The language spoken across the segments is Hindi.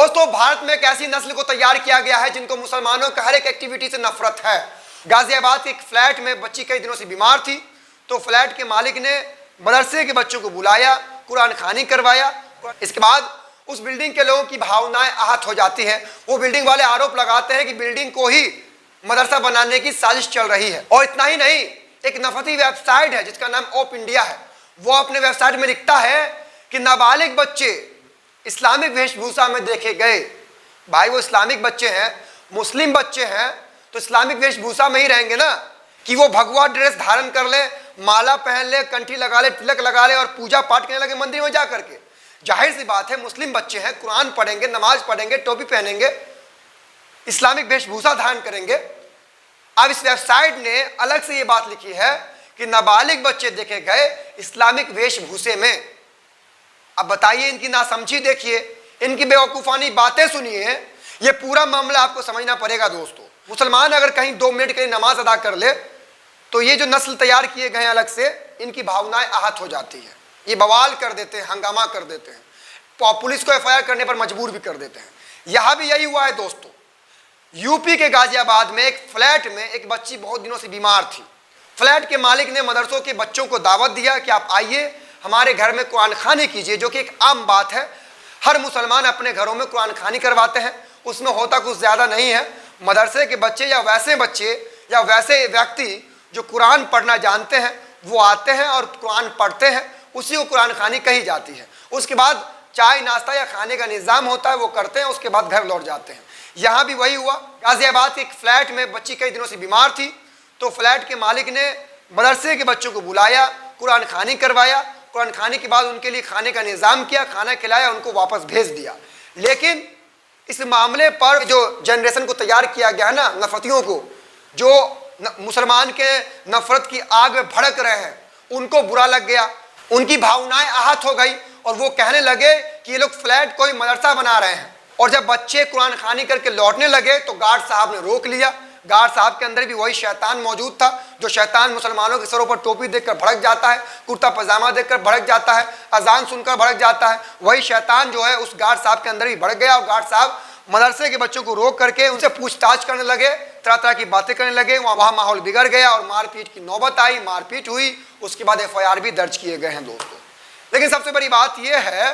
दोस्तों, भारत में एक ऐसी नस्ल को तैयार किया गया है जिनको मुसलमानों का हर एक एक्टिविटी से नफरत है। गाजियाबाद के एक फ्लैट में बच्ची कई दिनों से बीमार थी, तो फ्लैट के मालिक ने मदरसे के बच्चों को बुलाया, कुरान खानी करवाया। इसके बाद उस बिल्डिंग के लोगों की भावनाएं आहत हो जाती हैं। वो बिल्डिंग वाले आरोप लगाते हैं कि बिल्डिंग को ही मदरसा बनाने की साजिश चल रही है। और इतना ही नहीं, एक नफरती वेबसाइट है जिसका नाम ओप इंडिया है, वो अपने वेबसाइट में लिखता है कि नाबालिग बच्चे इस्लामिक वेशभूषा में देखे गए। भाई, वो इस्लामिक बच्चे हैं, मुस्लिम बच्चे हैं, तो इस्लामिक वेशभूषा में ही रहेंगे ना, कि वो भगवा ड्रेस धारण कर ले, माला पहन ले, कंठी लगा ले, तिलक लगा ले और पूजा पाठ करने लगे मंदिर में जा करके। जाहिर सी बात है, मुस्लिम बच्चे हैं, कुरान पढ़ेंगे, नमाज पढ़ेंगे, टोपी पहनेंगे, इस्लामिक वेशभूषा धारण करेंगे। अब इस वेबसाइट ने अलग से ये बात लिखी है कि नाबालिग बच्चे देखे गए इस्लामिक वेशभूषे में। अब बताइए, इनकी नासमझी देखिए, इनकी बेवकूफ़ानी बातें सुनिए, ये पूरा मामला आपको समझना पड़ेगा। दोस्तों, मुसलमान अगर कहीं 2 मिनट के लिए नमाज अदा कर ले तो ये जो नस्ल तैयार किए गए अलग से, इनकी भावनाएं आहत हो जाती है, ये बवाल कर देते हैं, हंगामा कर देते हैं, पुलिस को FIR करने पर मजबूर भी कर देते हैं। यहाँ भी यही हुआ है दोस्तों। यूपी के गाजियाबाद में एक फ्लैट में एक बच्ची बहुत दिनों से बीमार थी। फ्लैट के मालिक ने मदरसों के बच्चों को दावत दिया कि आप आइए, हमारे घर में कुरान खानी कीजिए, जो कि एक आम बात है। हर मुसलमान अपने घरों में कुरान खानी करवाते हैं, उसमें होता कुछ ज़्यादा नहीं है। मदरसे के बच्चे या वैसे व्यक्ति जो कुरान पढ़ना जानते हैं वो आते हैं और कुरान पढ़ते हैं, उसी को कुरान खानी कही जाती है। उसके बाद चाय नाश्ता या खाने का निज़ाम होता है, वो करते हैं, उसके बाद घर लौट जाते हैं। यहाँ भी वही हुआ। गाजियाबाद के एक फ्लैट में बच्ची कई दिनों से बीमार थी, तो फ्लैट के मालिक ने मदरसे के बच्चों को बुलाया, कुरान खानी करवाया। कुरान खाने के बाद उनके लिए खाने का निज़ाम किया, खाना खिलाया, उनको वापस भेज दिया। लेकिन इस मामले पर जो जनरेशन को तैयार किया गया है ना, नफरतियों को, जो मुसलमान के नफरत की आग में भड़क रहे हैं, उनको बुरा लग गया, उनकी भावनाएं आहत हो गई और वो कहने लगे कि ये लोग फ्लैट कोई मदरसा बना रहे हैं। और जब बच्चे कुरान खानी करके लौटने लगे तो गार्ड साहब ने रोक लिया। गार्ड साहब के अंदर भी वही शैतान मौजूद था, जो शैतान मुसलमानों के सरों पर टोपी देखकर भड़क जाता है, कुर्ता पजामा देखकर भड़क जाता है, अजान सुनकर भड़क जाता है। वही शैतान जो है उस गार्ड साहब के अंदर भी भड़क गया और गार्ड साहब मदरसे के बच्चों को रोक करके उनसे पूछताछ करने लगे, तरह तरह की बातें करने लगे। वहाँ माहौल बिगड़ गया और मारपीट की नौबत आई, मारपीट हुई। उसके बाद FIR भी दर्ज किए गए हैं दोस्तों। लेकिन सबसे बड़ी बात यह है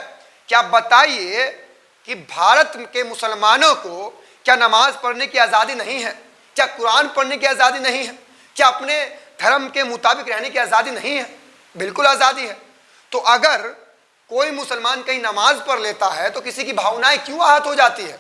कि आप बताइए कि भारत के मुसलमानों को क्या नमाज पढ़ने की आज़ादी नहीं है? क्या कुरान पढ़ने की आज़ादी नहीं है? क्या अपने धर्म के मुताबिक रहने की आज़ादी नहीं है? बिल्कुल आज़ादी है। तो अगर कोई मुसलमान कहीं नमाज पढ़ लेता है तो किसी की भावनाएं क्यों आहत हो जाती है?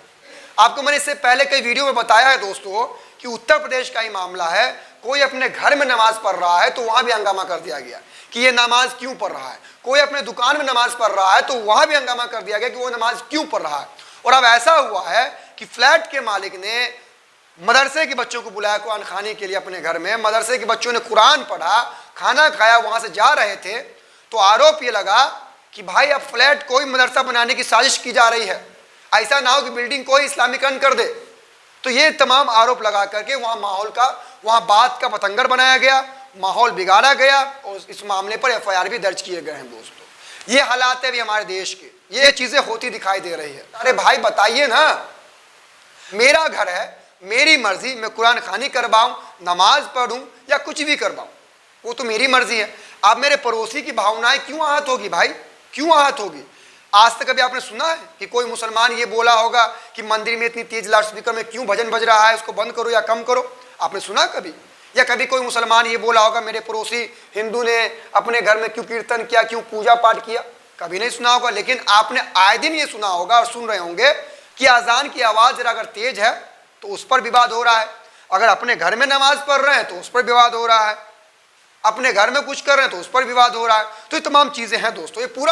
आपको मैंने इससे पहले कई वीडियो में बताया है दोस्तों कि उत्तर प्रदेश का ही मामला है। कोई अपने घर में नमाज पढ़ रहा है तो वहाँ भी हंगामा कर दिया गया कि ये नमाज क्यों पढ़ रहा है। कोई अपने दुकान में नमाज पढ़ रहा है तो वहाँ भी हंगामा कर दिया गया कि वो नमाज क्यों पढ़ रहा है। और अब ऐसा हुआ है कि फ्लैट के मालिक ने मदरसे के बच्चों को बुलाया कुरान खाने के लिए अपने घर में। मदरसे के बच्चों ने कुरान पढ़ा, खाना खाया, वहाँ से जा रहे थे तो आरोप ये लगा कि भाई अब फ्लैट कोई मदरसा बनाने की साजिश की जा रही है, ऐसा ना हो कि बिल्डिंग को इस्लामीकरण कर दे। तो ये तमाम आरोप लगा करके वहाँ बात का पतंगर बनाया गया, माहौल बिगाड़ा गया और इस मामले पर FIR भी दर्ज किए गए हैं दोस्तों। ये हालात है अभी हमारे देश के, ये चीज़ें होती दिखाई दे रही है। अरे भाई बताइए ना, मेरा घर है, मेरी मर्जी, मैं कुरान खानी करवाऊँ, नमाज पढ़ूँ या कुछ भी करवाऊँ, वो तो मेरी मर्जी है। अब मेरे पड़ोसी की भावनाएं क्यों आहत होगी भाई, क्यों आहत होगी? आज तक कभी आपने सुना है कि कोई मुसलमान ये बोला होगा कि मंदिर में इतनी तेज लाउडस्पीकर में क्यों भजन बज रहा है, उसको बंद करो या कम करो? आपने सुना कभी? या कभी कोई मुसलमान ये बोला होगा मेरे पड़ोसी हिंदू ने अपने घर में क्यों कीर्तन किया, क्यों पूजा पाठ किया? कभी नहीं सुना होगा। लेकिन आपने आए दिन ये सुना होगा और सुन रहे होंगे कि अजान की आवाज़ जरा अगर तेज है तो उस पर विवाद हो रहा है, अगर अपने घर में नमाज पढ़ रहे हैं तो उस पर विवाद हो रहा है, अपने घर में कुछ कर रहे हैं तो उस पर विवाद हो रहा है। तो ये तमाम चीज़ें हैं दोस्तों। ये पूरा